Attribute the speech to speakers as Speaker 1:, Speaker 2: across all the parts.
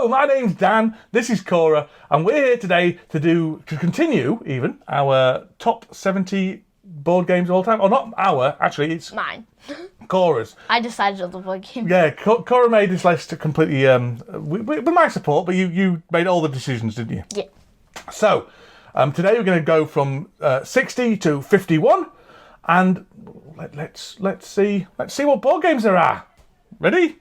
Speaker 1: my name's Dan, this is Cora, and we're here today to continue even our top 70 board games of all time. Or not our, actually, it's
Speaker 2: mine.
Speaker 1: Cora's.
Speaker 2: I decided on the board game.
Speaker 1: Yeah, Cora made this list completely with my support, but you made all the decisions, didn't you?
Speaker 2: Yeah.
Speaker 1: So, today we're going to go from 60 to 51, and let's see what board games there are. Ready?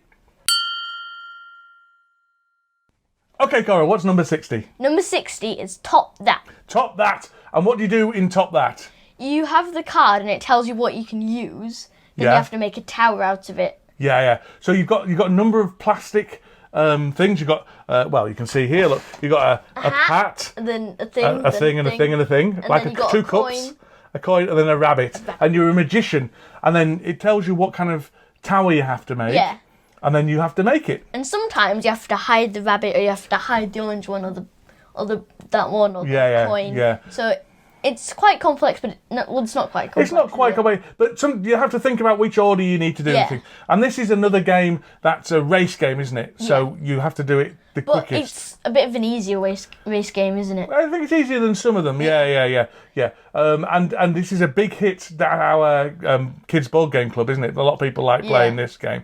Speaker 1: Okay, Cora, what's number 60?
Speaker 2: Number 60 is Top That.
Speaker 1: Top That. And what do you do in Top That?
Speaker 2: You have the card and it tells you what you can use. Then you have to make a tower out of it.
Speaker 1: Yeah. So you've got a number of plastic things. You've got you can see here. Look, you've got a hat,
Speaker 2: and then a thing,
Speaker 1: a thing, and a thing,
Speaker 2: and
Speaker 1: like
Speaker 2: then you got
Speaker 1: two cups, a coin, and then a rabbit. And you're a magician, and then it tells you what kind of tower you have to make.
Speaker 2: Yeah.
Speaker 1: And then you have to make it.
Speaker 2: And sometimes you have to hide the rabbit, or you have to hide the orange one, or the coin.
Speaker 1: Yeah.
Speaker 2: So it's quite complex, but it's not quite complex.
Speaker 1: It's not quite complex, but you have to think about which order you need to do things. And this is another game that's a race game, isn't it? So you have to do it the quickest.
Speaker 2: But it's a bit of an easier race game, isn't it?
Speaker 1: I think it's easier than some of them. Yeah. And this is a big hit at our kids' board game club, isn't it? A lot of people like playing this game.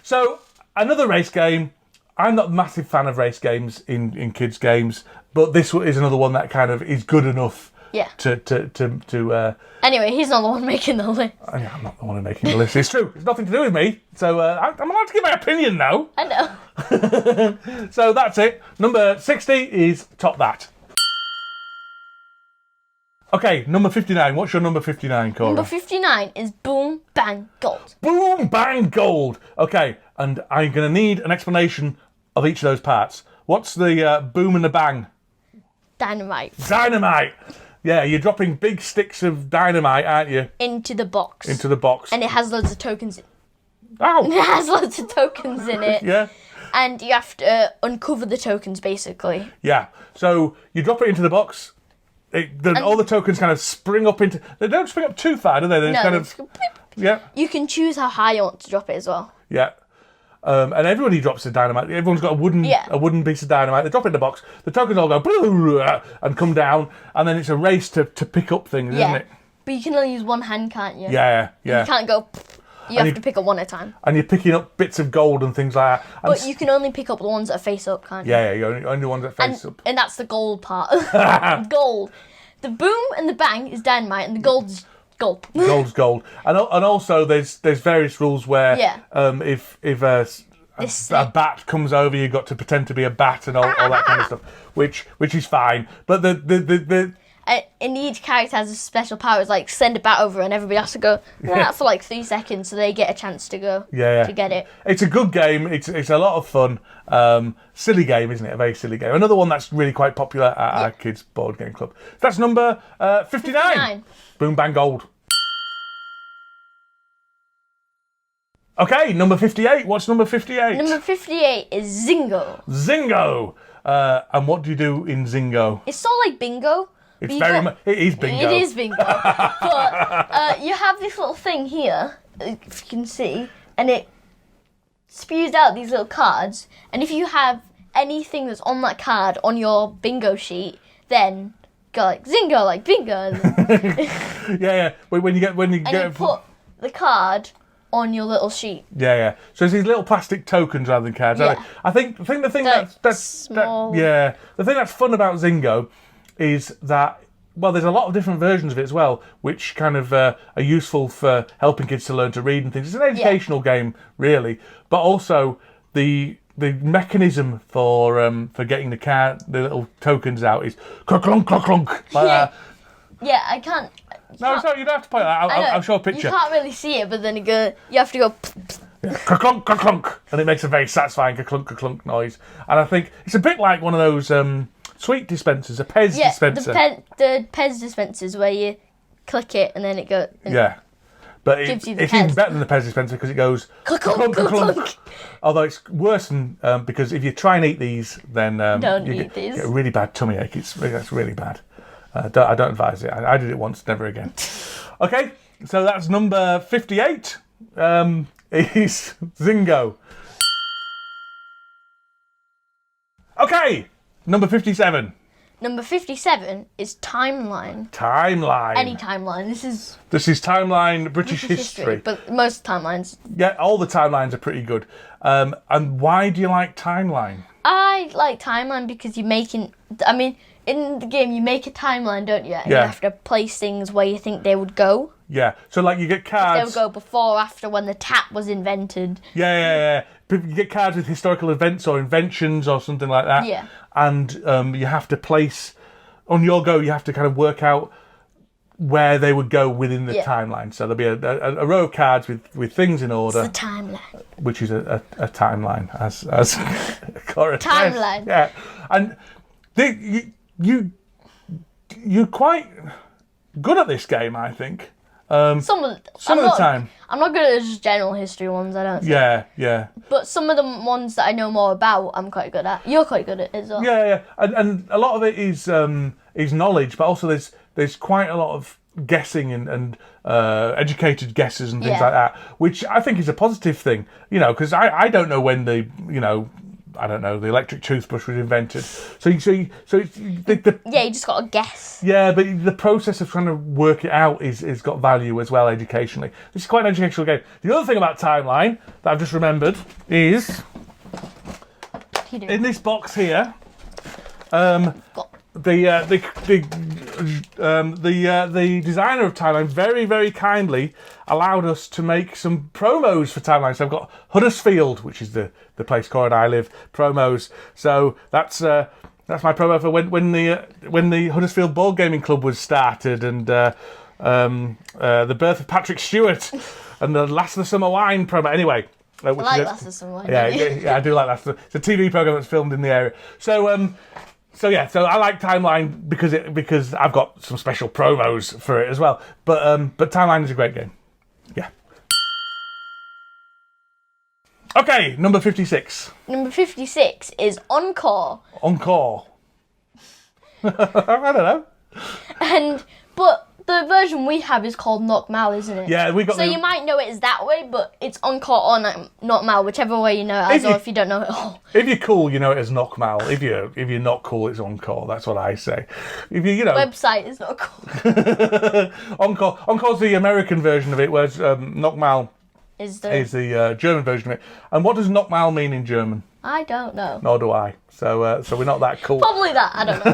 Speaker 1: So, another race game. I'm not a massive fan of race games in kids' games, but this is another one that kind of is good enough to
Speaker 2: Anyway, he's not the one making the list.
Speaker 1: I'm not the one making the list. It's true. It's nothing to do with me. So, I'm allowed to give my opinion now.
Speaker 2: I know.
Speaker 1: So, that's it. Number 60 is Top That. Okay, number 59. What's your number 59, Cora?
Speaker 2: Number 59 is Boom Bang Gold.
Speaker 1: Boom Bang Gold. Okay, and I'm going to need an explanation of each of those parts. What's the boom and the bang?
Speaker 2: Dynamite.
Speaker 1: Dynamite. Yeah, you're dropping big sticks of dynamite, aren't you?
Speaker 2: Into the box.
Speaker 1: Into the box.
Speaker 2: And it has loads of tokens in it.
Speaker 1: Oh!
Speaker 2: It has loads of tokens in it.
Speaker 1: Yeah.
Speaker 2: And you have to uncover the tokens, basically.
Speaker 1: Yeah, so you drop it into the box. All the tokens kind of spring up into... They don't spring up too far, do they? They kind of... Yeah.
Speaker 2: You can choose how high you want to drop it as well.
Speaker 1: Yeah. And everybody drops a dynamite. Everyone's got a wooden piece of dynamite. They drop it in the box. The tokens all go and come down, and then it's a race to pick up things, isn't it?
Speaker 2: But you can only use one hand, can't you?
Speaker 1: Yeah.
Speaker 2: You can't go... You have to pick up one at a time.
Speaker 1: And you're picking up bits of gold and things like that.
Speaker 2: But you can only pick up the ones that are face up, can't you?
Speaker 1: Yeah, you're only the ones that face up.
Speaker 2: And that's the gold part. Gold. The boom and the bang is dynamite, and the gold's gold.
Speaker 1: Gold's gold. And also there's various rules where if a bat comes over, you've got to pretend to be a bat and all that kind of stuff, which is fine. But
Speaker 2: and each character has a special power. It's like send a bat over, and everybody has to go for like 3 seconds, so they get a chance to go to get it.
Speaker 1: It's a good game. It's a lot of fun. Silly game, isn't it? A very silly game. Another one that's really quite popular at our kids' board game club. That's number 59. Boom Bang Gold. Okay, number 58. What's number 58?
Speaker 2: Number 58 is Zingo.
Speaker 1: Zingo. And what do you do in Zingo?
Speaker 2: It's sort of like bingo.
Speaker 1: It is bingo.
Speaker 2: It is bingo. But you have this little thing here, if you can see, and it spews out these little cards. And if you have anything that's on that card on your bingo sheet, then go like Zingo, like bingo.
Speaker 1: Yeah. When you
Speaker 2: put the card on your little sheet.
Speaker 1: Yeah. So it's these little plastic tokens rather than cards.
Speaker 2: Yeah.
Speaker 1: I think the thing that's
Speaker 2: small.
Speaker 1: the thing that's fun about Zingo is that, well, there's a lot of different versions of it as well, which kind of are useful for helping kids to learn to read and things. It's an educational game, really, but also the mechanism for getting the little tokens out is clunk, like that.
Speaker 2: Yeah, I can't.
Speaker 1: No, sorry, you don't have to point that. I'll show a picture.
Speaker 2: You can't really see it, but then you have to go.
Speaker 1: Clunk, clunk, and it makes a very satisfying clunk noise. And I think it's a bit like one of those sweet dispensers, a Pez dispenser.
Speaker 2: The Pez dispensers where you click it and then it goes.
Speaker 1: But it's even better than the Pez dispenser because it goes clunk. Although it's worse than because if you try and eat these, then you get a really bad tummy ache. That's really bad. I don't advise it. I did it once, never again. Okay, so that's number 58. Is Zingo. Okay, number 57.
Speaker 2: Number 57 is timeline.
Speaker 1: Timeline.
Speaker 2: Any timeline. This is
Speaker 1: timeline British history.
Speaker 2: But most timelines.
Speaker 1: Yeah, all the timelines are pretty good. And why do you like timeline?
Speaker 2: I like timeline because you're making... I mean, in the game, you make a timeline, don't you? And you have to place things where you think they would go.
Speaker 1: Yeah, so like you get cards...
Speaker 2: They would go before or after when the tap was invented.
Speaker 1: Yeah. You get cards with historical events or inventions or something like that.
Speaker 2: Yeah.
Speaker 1: And you have to place... On your go, you have to kind of work out where they would go within the timeline. So there'll be a row of cards with things in order.
Speaker 2: It's the timeline.
Speaker 1: Which is a timeline, as Cora says.
Speaker 2: Timeline.
Speaker 1: Yeah. And you're quite good at this game, I think.
Speaker 2: Some of
Speaker 1: the time.
Speaker 2: I'm not good at just general history ones, I don't think.
Speaker 1: Yeah.
Speaker 2: But some of the ones that I know more about, I'm quite good at. You're quite good at it as well.
Speaker 1: Yeah. And a lot of it is knowledge, but also there's quite a lot of guessing and educated guesses and things like that, which I think is a positive thing. You know, because I don't know when the electric toothbrush was invented. So it's
Speaker 2: you just got to guess.
Speaker 1: Yeah, but the process of trying to work it out is got value as well educationally. It's quite an educational game. The other thing about timeline that I've just remembered is in this box here. The designer of Timeline very, very kindly allowed us to make some promos for Timeline. So I've got Huddersfield, which is the place Cora and I live, promos. So that's my promo for when the Huddersfield Board Gaming Club was started, and the birth of Patrick Stewart, and the Last of the Summer Wine promo. Anyway.
Speaker 2: I like Last of the Summer Wine.
Speaker 1: Yeah, I do like Last of the... It's a TV program that's filmed in the area. So I like Timeline because I've got some special promos for it as well. But Timeline is a great game. Yeah. Okay, number 56.
Speaker 2: Number 56 is Encore.
Speaker 1: Encore. I don't know.
Speaker 2: But the version we have is called Noch isn't it?
Speaker 1: Yeah, we got.
Speaker 2: So you might know it as that way, but it's Encore or Noch, whichever way you know it as, or if you don't know it all.
Speaker 1: If you're cool, you know it as Noch. If you're not cool, it's Encore. That's what I say. If you
Speaker 2: website is not cool.
Speaker 1: Encore's the American version of it, whereas Noch is the German version of it. And what does Noch mean in German?
Speaker 2: I don't know.
Speaker 1: Nor do I. So we're not that cool.
Speaker 2: Probably that. I don't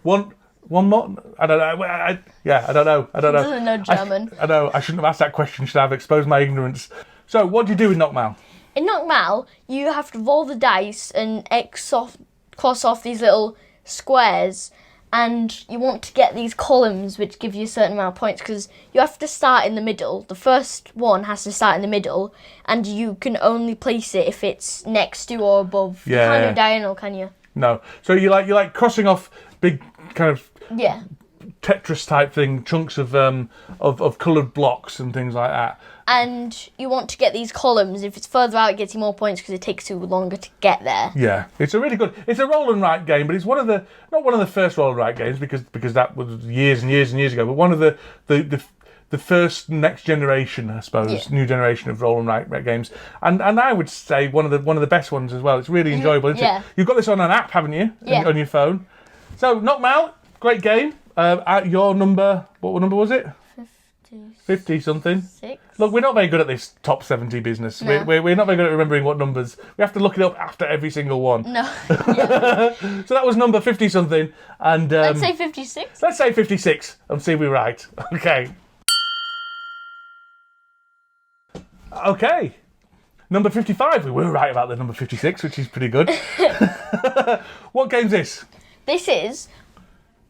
Speaker 2: know.
Speaker 1: One more? I don't know. I don't know.
Speaker 2: He doesn't know German.
Speaker 1: I know. I shouldn't have asked that question. Should I have exposed my ignorance? So, what do you do with Noch?
Speaker 2: In Noch, you have to roll the dice and cross off these little squares, and you want to get these columns which give you a certain amount of points, because you have to start in the middle. The first one has to start in the middle, and you can only place it if it's next to or above.
Speaker 1: Yeah.
Speaker 2: You can't do diagonal, can you?
Speaker 1: No. So you like crossing off big kind of Tetris type thing, chunks of coloured blocks and things like that.
Speaker 2: And you want to get these columns. If it's further out, it gets you more points because it takes you longer to get there. Yeah,
Speaker 1: it's a really good. It's a roll and write game, but it's not one of the first roll and write games because that was years and years and years ago. But one of the first next generation, I suppose, new generation of roll and write games, and I would say one of the best ones as well. It's really enjoyable, isn't it? You've got this on an app, haven't you?
Speaker 2: Yeah.
Speaker 1: On your phone. So Noch, great game. At your number, what number was it? 50 something.
Speaker 2: 6.
Speaker 1: Look, we're not very good at this top 70 business.
Speaker 2: No.
Speaker 1: We're not very good at remembering what numbers. We have to look it up after every single one.
Speaker 2: No. Yeah.
Speaker 1: So that was number 50 something, and
Speaker 2: let's say 56.
Speaker 1: Let's say 56 and see if we're right. Okay. Okay. Number 55. We were right about the number 56, which is pretty good. What game's this?
Speaker 2: This is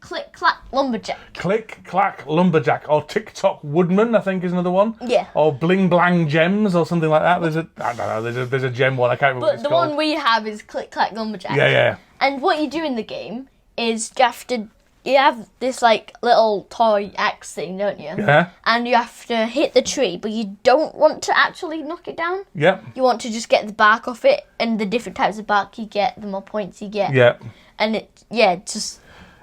Speaker 2: Click, Clack, Lumberjack.
Speaker 1: Click, Clack, Lumberjack, or Tick-Tock Woodman, I think is another one.
Speaker 2: Yeah.
Speaker 1: Or Bling Blang Gems, or something like that. I don't know, there's a gem one, I can't remember what it's called.
Speaker 2: But the one we have is Click, Clack, Lumberjack.
Speaker 1: Yeah.
Speaker 2: And what you do in the game is you have this like little toy axe thing, don't you?
Speaker 1: Yeah.
Speaker 2: And you have to hit the tree, but you don't want to actually knock it down.
Speaker 1: Yeah.
Speaker 2: You want to just get the bark off it, and the different types of bark you get, the more points you get.
Speaker 1: Yeah.
Speaker 2: And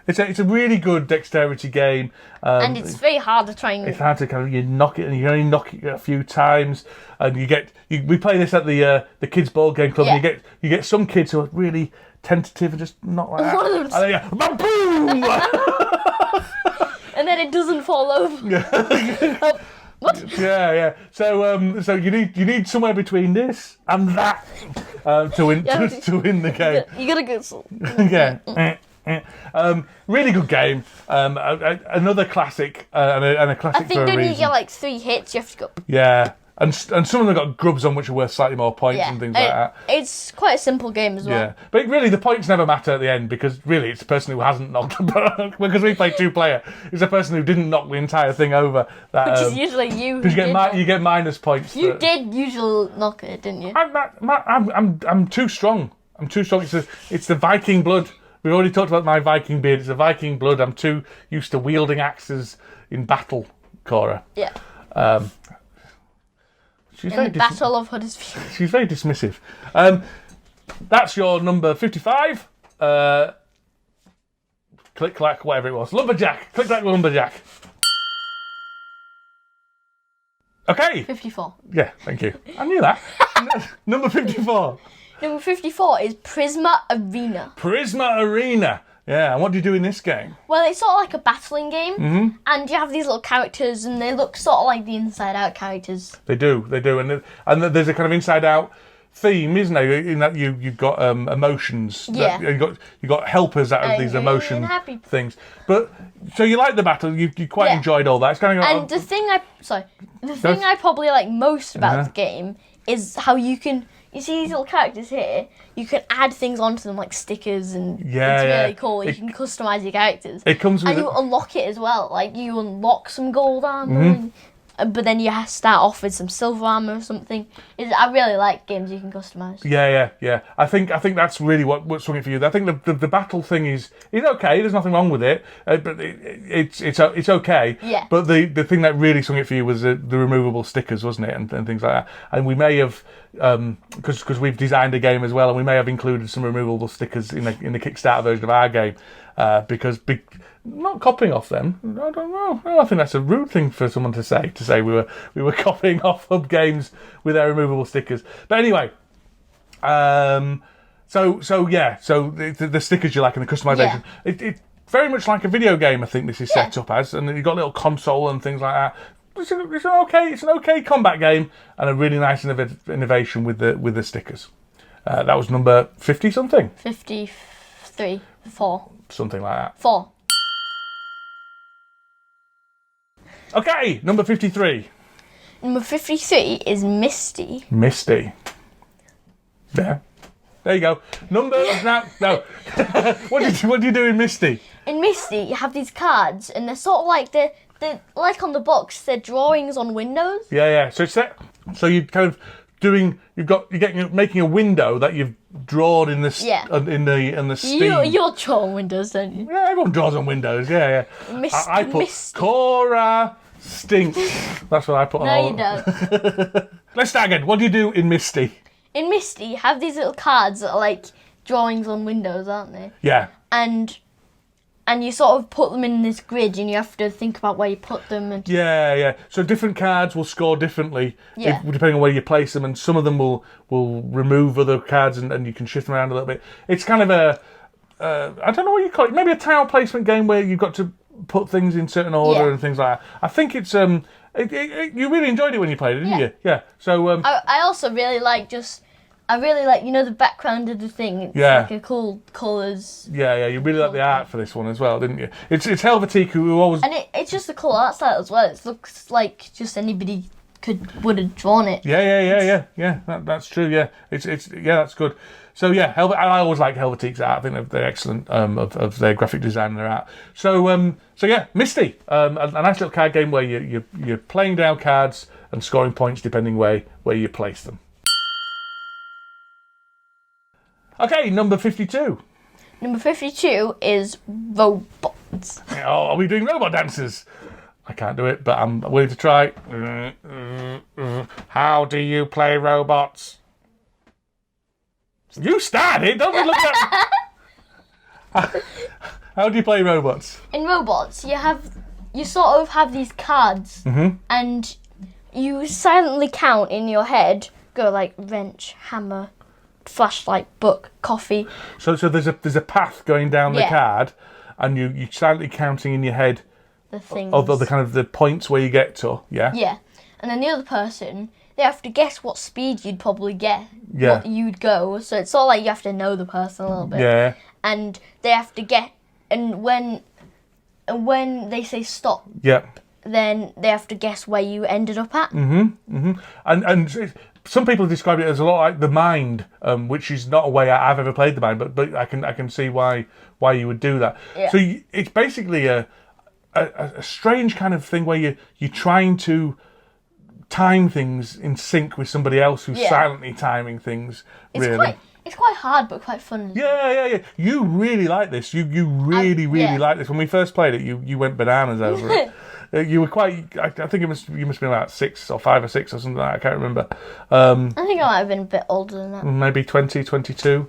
Speaker 1: it's a really good dexterity game.
Speaker 2: And it's very hard to try and...
Speaker 1: It's hard to you knock it, and you only knock it a few times, and we play this at the kids' board game club, and you get some kids who are really tentative and just not like that.
Speaker 2: One of them-
Speaker 1: And then you go, boom!
Speaker 2: And then it doesn't fall over. What?
Speaker 1: Yeah. So you need somewhere between this and that to win the game.
Speaker 2: You gotta go.
Speaker 1: Yeah. Really good game. Another classic and a classic
Speaker 2: I think
Speaker 1: for a
Speaker 2: when
Speaker 1: reason.
Speaker 2: you get like 3 hits, you have to go.
Speaker 1: Yeah. And some of them got grubs on which are worth slightly more points and things like that.
Speaker 2: It's quite a simple game as well.
Speaker 1: Yeah, but really the points never matter at the end because really it's the person who hasn't knocked because we play 2-player. It's the person who didn't knock the entire thing over. That,
Speaker 2: Which is usually you.
Speaker 1: because you get minus points.
Speaker 2: You did usually knock it, didn't you?
Speaker 1: I'm too strong. I'm too strong. It's the Viking blood. We've already talked about my Viking beard. It's the Viking blood. I'm too used to wielding axes in battle, Cora.
Speaker 2: Yeah.
Speaker 1: She's
Speaker 2: In the Battle of Huddersfield.
Speaker 1: She's very dismissive. That's your number 55. Click, clack, whatever it was. Lumberjack. Click, clack, lumberjack. Okay.
Speaker 2: 54.
Speaker 1: Yeah, thank you. I knew that. Number 54.
Speaker 2: Number 54 is Prisma Arena.
Speaker 1: Prisma Arena. Yeah, and what do you do in this game?
Speaker 2: Well, it's sort of like a battling game, and you have these little characters, and they look sort of like the Inside Out characters.
Speaker 1: They do, and there's a kind of Inside Out theme, isn't there? In that you've got emotions.
Speaker 2: Yeah.
Speaker 1: You've got helpers out of
Speaker 2: Angry
Speaker 1: these emotion
Speaker 2: and happy.
Speaker 1: things. But so you like the battle? You quite enjoyed all that. It's kind of
Speaker 2: And the thing I probably like most about the game is how you can. You see these little characters here, you can add things onto them like stickers and it's really cool. You can customise your characters.
Speaker 1: It comes with
Speaker 2: and you unlock it as well. Like you unlock some gold armour, but then you have to start off with some silver armour or something. I really like games you can customise.
Speaker 1: Yeah. I think that's really what swung it for you. I think the battle thing is okay. There's nothing wrong with it, but it's okay.
Speaker 2: Yeah.
Speaker 1: But the thing that really swung it for you was the removable stickers, wasn't it, and things like that. And we may have because we've designed a game as well, and we may have included some removable stickers in the Kickstarter version of our game because not copying off them. I don't know. I think that's a rude thing for someone to say. To say we were copying off Hub Games with our removable stickers. But anyway, so the stickers you like and the customization.
Speaker 2: Yeah.
Speaker 1: It very much like a video game. I think this is set up as, and you've got a little console and things like that. It's an okay combat game and a really nice innovation with the stickers. That was number 50 something.
Speaker 2: 53, 4.
Speaker 1: Something like that.
Speaker 2: 4.
Speaker 1: Okay, number 53.
Speaker 2: Number 53 is Misty.
Speaker 1: Misty. There you go. No. What do you do in Misty?
Speaker 2: In Misty, you have these cards, and they're sort of like they're like on the box. They're drawings on windows.
Speaker 1: Yeah. So it's that. So you kind of making a window that you've drawn in the in the steam.
Speaker 2: You're drawing windows, don't you?
Speaker 1: Yeah, everyone draws on windows. Yeah. I put
Speaker 2: Misty.
Speaker 1: Cora stinks. That's what I put on.
Speaker 2: No, you don't.
Speaker 1: Let's start again. What do you do in Misty?
Speaker 2: In Misty, you have these little cards that are like drawings on windows, aren't they?
Speaker 1: Yeah.
Speaker 2: And you sort of put them in this grid, and you have to think about where you put them. And
Speaker 1: Yeah. So different cards will score differently depending on where you place them, and some of them will remove other cards, and you can shift them around a little bit. It's kind of I don't know what you call it, maybe a tile placement game where you've got to put things in certain order and things like that. I think it's you really enjoyed it when you played it, didn't you? Yeah. So
Speaker 2: I also really like the background of the thing. It's like a cool colours.
Speaker 1: Yeah. You really like the art for this one as well, didn't you? It's Helvetica who always.
Speaker 2: And it's just a cool art style as well. It looks like just anybody would have drawn it.
Speaker 1: Yeah. That's true. Yeah, that's good. So yeah, I always like Helvetica's art. I think they're excellent of their graphic design and their art. So yeah, Misty, a nice little card game where you're playing down cards and scoring points depending where you place them. Okay, number 52.
Speaker 2: Number 52 is robots.
Speaker 1: Oh, are we doing robot dances? I can't do it, but I'm willing to try. How do you play robots? You started, don't we look at... How do you play robots?
Speaker 2: In robots, you sort of have these cards, and you silently count in your head, go like wrench, hammer, flashlight, book, coffee.
Speaker 1: So there's a path going down the
Speaker 2: Yeah.
Speaker 1: card, and you're silently counting in your head
Speaker 2: The things.
Speaker 1: of the kind of the points where you get to. Yeah.
Speaker 2: Yeah. And then the other person, they have to guess what speed you'd probably get.
Speaker 1: Yeah.
Speaker 2: What you'd go. So it's all like you have to know the person a little bit.
Speaker 1: Yeah.
Speaker 2: And they have to get. And when they say stop,
Speaker 1: Yeah.
Speaker 2: then they have to guess where you ended up at.
Speaker 1: And some people describe it as a lot like the Mind, which is not a way I've ever played the Mind, but I can see why you would do that.
Speaker 2: Yeah.
Speaker 1: So it's basically a strange kind of thing where you're trying to time things in sync with somebody else who's
Speaker 2: Yeah.
Speaker 1: silently timing things.
Speaker 2: It's quite hard, but quite fun.
Speaker 1: Yeah. You really like this. You really
Speaker 2: yeah.
Speaker 1: like this. When we first played it, you went bananas over it. You were quite. I think you must have been about 6 or 5 or 6 or something like that. I can't remember.
Speaker 2: I think I might have been a bit older than that.
Speaker 1: Maybe 20, 22.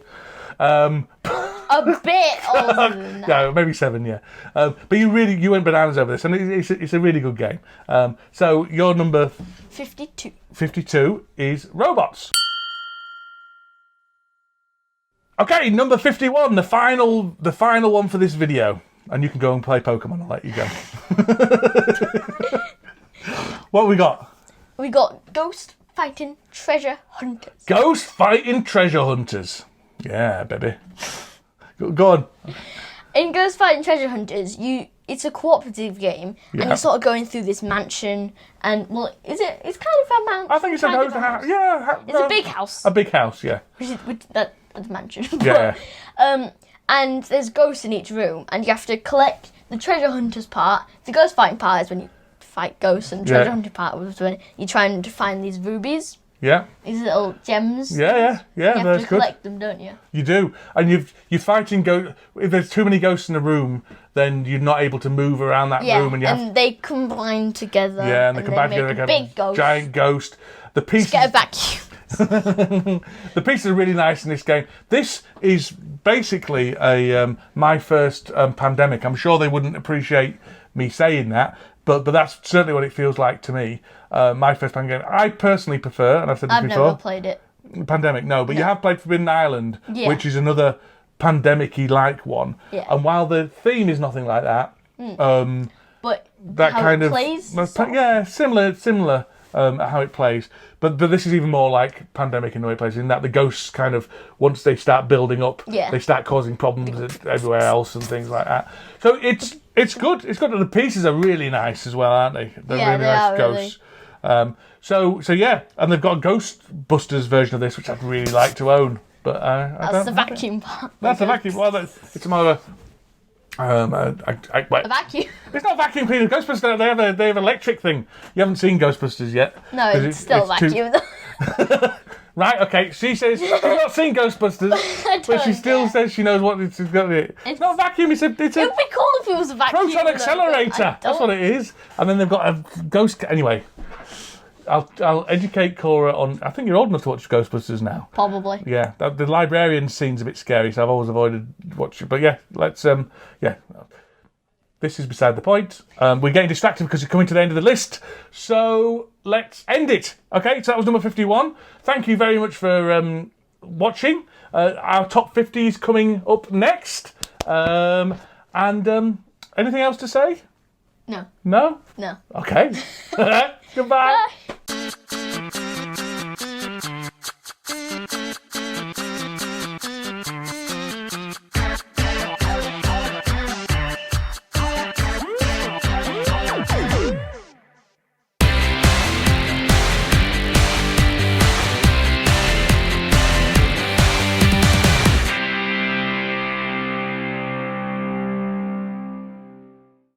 Speaker 2: A bit older than that.
Speaker 1: Yeah, maybe 7. Yeah. But you went bananas over this, and it's a really good game. So your number
Speaker 2: 52.
Speaker 1: 52 is robots. Okay, number 51, the final one for this video. And you can go and play Pokemon, I'll let you go. What we got?
Speaker 2: We got Ghost Fighting Treasure Hunters.
Speaker 1: Ghost Fighting Treasure Hunters. Yeah, baby. Go on.
Speaker 2: In Ghost Fighting Treasure Hunters, it's a cooperative game, and
Speaker 1: Yeah.
Speaker 2: you're sort of going through this mansion, and it's kind of a mansion.
Speaker 1: I think it's a
Speaker 2: kind
Speaker 1: ghost
Speaker 2: of
Speaker 1: house. Yeah.
Speaker 2: It's a big house.
Speaker 1: A big house, yeah.
Speaker 2: That's a mansion.
Speaker 1: Yeah.
Speaker 2: And there's ghosts in each room, and you have to collect the treasure hunters part. The ghost fighting part is when you fight ghosts, and the treasure hunter part was when you're trying to find these rubies,
Speaker 1: Yeah.
Speaker 2: these little gems.
Speaker 1: Yeah,
Speaker 2: You have
Speaker 1: that's
Speaker 2: to
Speaker 1: good.
Speaker 2: collect them, don't you?
Speaker 1: You do, and you're fighting ghosts. If there's too many ghosts in a room, then you're not able to move around that
Speaker 2: Yeah,
Speaker 1: room, and you have
Speaker 2: they combine together.
Speaker 1: and they combine
Speaker 2: make
Speaker 1: together
Speaker 2: a
Speaker 1: like
Speaker 2: big ghost.
Speaker 1: giant ghost. The pieces,
Speaker 2: Get a vacuum.
Speaker 1: the pieces are really nice in this game. This is basically a my first pandemic. I'm sure they wouldn't appreciate me saying that, but that's certainly what it feels like to me. My first pandemic. I personally prefer, and I've said this
Speaker 2: I've
Speaker 1: before.
Speaker 2: never played it.
Speaker 1: Pandemic, no, but you have played Forbidden Island,
Speaker 2: Yeah.
Speaker 1: which is another pandemic-y like one.
Speaker 2: Yeah.
Speaker 1: And while the theme is nothing like that,
Speaker 2: But
Speaker 1: that
Speaker 2: how
Speaker 1: kind
Speaker 2: it
Speaker 1: of
Speaker 2: plays,
Speaker 1: yeah, similar how it plays. But this is even more like Pandemic in the way it plays, in that the ghosts kind of, once they start building up,
Speaker 2: Yeah.
Speaker 1: they start causing problems everywhere else and things like that. So it's good. It's good. The pieces are really nice as well, aren't they? They're
Speaker 2: Yeah,
Speaker 1: really
Speaker 2: they
Speaker 1: nice
Speaker 2: are,
Speaker 1: ghosts. So yeah, and they've got a Ghostbusters version of this, which I'd really like to own. But I
Speaker 2: that's
Speaker 1: don't
Speaker 2: the
Speaker 1: have it.
Speaker 2: vacuum part.
Speaker 1: That's a vacuum. Well, it's more of
Speaker 2: A vacuum.
Speaker 1: it's not vacuum cleaner. Ghostbusters, they have an electric thing. You haven't seen Ghostbusters yet.
Speaker 2: No,
Speaker 1: 'Cause
Speaker 2: it's still
Speaker 1: too-
Speaker 2: vacuum. though.
Speaker 1: Right, okay. She says she's not seen Ghostbusters, but she
Speaker 2: don't
Speaker 1: still
Speaker 2: care.
Speaker 1: says she knows what it's got. It's not a vacuum. It's a
Speaker 2: It would be cool if it was a vacuum.
Speaker 1: proton
Speaker 2: though,
Speaker 1: accelerator.
Speaker 2: but I
Speaker 1: That's what it is. And then they've got a ghost. Anyway, I'll educate Cora on. I think you're old enough to watch Ghostbusters now.
Speaker 2: Probably.
Speaker 1: Yeah, the librarian scene's a bit scary, so I've always avoided watching. But yeah, let's This is beside the point. We're getting distracted because we're coming to the end of the list. So let's end it. Okay, so that was number 51. Thank you very much for watching. Our top 50 is coming up next. Anything else to say?
Speaker 2: No.
Speaker 1: No?
Speaker 2: No.
Speaker 1: Okay. Goodbye.
Speaker 2: Bye.